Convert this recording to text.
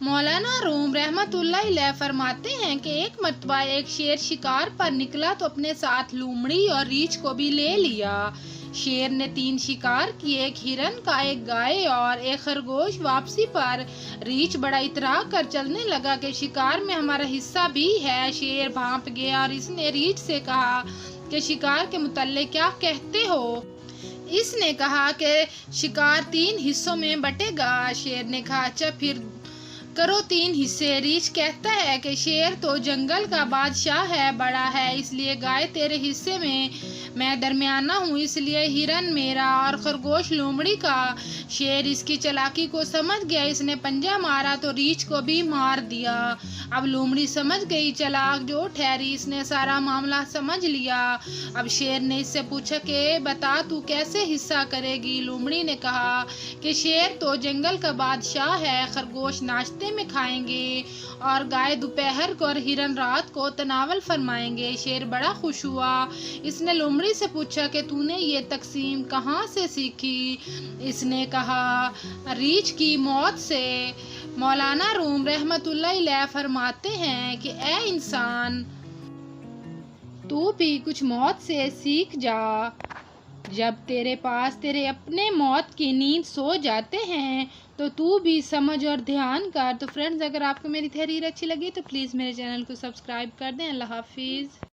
मौलाना room रहमतुल्लाह अलैह फरमाते हैं कि एक मर्तबा एक शेर शिकार पर निकला तो अपने साथ लोमड़ी और रीछ को भी ले लिया। शेर ने 3 शिकार किए, एक हिरन का, एक गाय और एक खरगोश। वापसी पर रीछ बड़ा इतरा कर चलने लगा कि शिकार में हमारा हिस्सा भी है। शेर भांप गया और इसने रीछ से कहा कि शिकार के मुतल्लिक क्या कहते हो। इसने कहा कि शिकार 3 हिस्सों में बटेगा। शेर ने कहा अच्छा फिर करो 3 हिस्से। रीछ कहता है कि शेर तो जंगल का बादशाह है, बड़ा है, इसलिए गाय तेरे हिस्से में, मैं दरमियाना हूँ, इसलिए हिरन मेरा और खरगोश लोमड़ी का। शेर इसकी चालाकी को समझ गया, इसने पंजा मारा तो रीछ को भी मार दिया। अब लोमड़ी समझ गई, चालाक जो ठहरी, इसने सारा मामला समझ लिया। अब शेर ने इससे पूछा कि बता तू कैसे हिस्सा करेगी। लोमड़ी ने कहा कि शेर तो जंगल का बादशाह है, खरगोश नाश्ते में खाएंगे और गाय दोपहर को और हिरन रात को तनावल फरमाएंगे। शेर बड़ा खुश हुआ, इसने लोमड़ी से पूछा कि तूने ये तकसीम कहाँ से सीखी। इसने कहा रीछ की मौत से। मौलाना रूम रहमतुल्लाह अलैह फरमाते हैं कि ए इंसान, तू भी कुछ मौत से सीख जा। जब तेरे पास तेरे अपने मौत की नींद सो जाते हैं तो तू भी समझ और ध्यान कर। तो फ्रेंड्स, अगर आपको मेरी तहरीर अच्छी लगी तो प्लीज़ मेरे चैनल को सब्सक्राइब कर दें। अल्लाह हाफिज़।